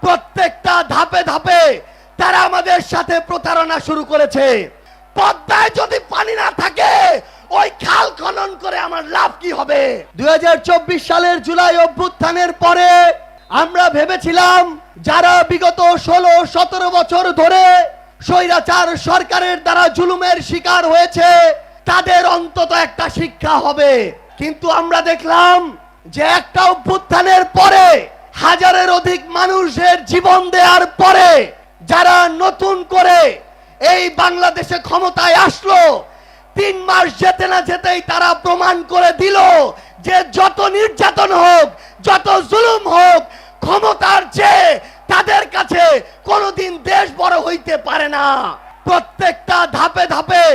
প্রত্যেকটা ধাপে ধাপে তারা আমাদের সাথে প্রতারণা শুরু করেছে। পদ্মায় যদি পানি না থাকে ওই খাল খনন করে আমার লাভ কি হবে? 2024 সালের জুলাই অভ্যুত্থানের পরে আমরা ভেবেছিলাম যারা বিগত 16-17 বছর ধরে স্বৈরাচার সরকারের দ্বারা জুলুমের শিকার হয়েছে তাদের অন্তত একটা শিক্ষা হবে। কিন্তু আমরা দেখলাম যে একটা অভ্যুত্থানের পরে হাজারের অধিক মানুষের জীবন দেওয়ার পরে যারা নতুন করে এই বাংলাদেশে ক্ষমতায় আসলো 3 মাস যেতে না যেতেই তারা প্রমাণ করে দিল যে যত নির্যাতন হোক, যত জুলুম হোক, ক্ষমতার চেয়ে তাদের কাছে কোনোদিন দেশ বড় হইতে পারে না। প্রত্যেকটা ধাপে ধাপে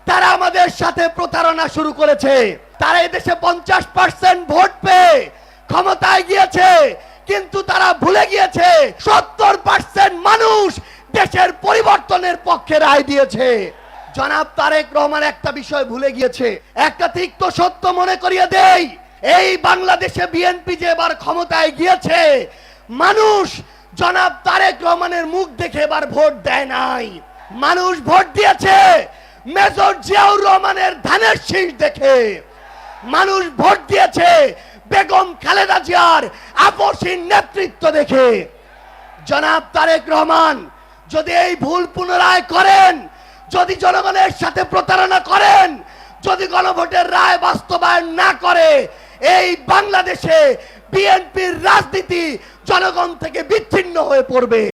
তারা আমাদের সাথে প্রতারণা শুরু করেছে। তারা এদেশে 50% ভোট পেয়ে ক্ষমতায় গিয়েছে, কিন্তু তারা ভুলে গিয়েছে 70% মানুষ দেশের পরিবর্তনের পক্ষে রায় দিয়েছে। জনাব তারেক রহমান একটা বিষয় ভুলে গিয়েছে, একটা তিক্ত সত্য মনে করিয়ে দেই, এই বাংলাদেশে বিএনপি যে এবার ক্ষমতায় গিয়েছে, মানুষ জনাব তারেক রহমানের মুখ দেখে এবার ভোট দেয় নাই। মানুষ ভোট দিয়েছে মেজর জিয়াউর রহমানের ধানের শীষ দেখে। মানুষ ভোট দিয়েছে বেগম খালেদা জিয়ার আপসহীন নেতৃত্ব দেখে। জনাব তারেক রহমান যদি এই ভুল পুনরায় করেন, যদি জনগণের সাথে প্রতারণা করেন, যদি গণভোটের রায় বাস্তবায়ন না করে, এই বাংলাদেশে বিএনপির রাজনীতি জনগণ থেকে বিচ্ছিন্ন হয়ে পড়বে।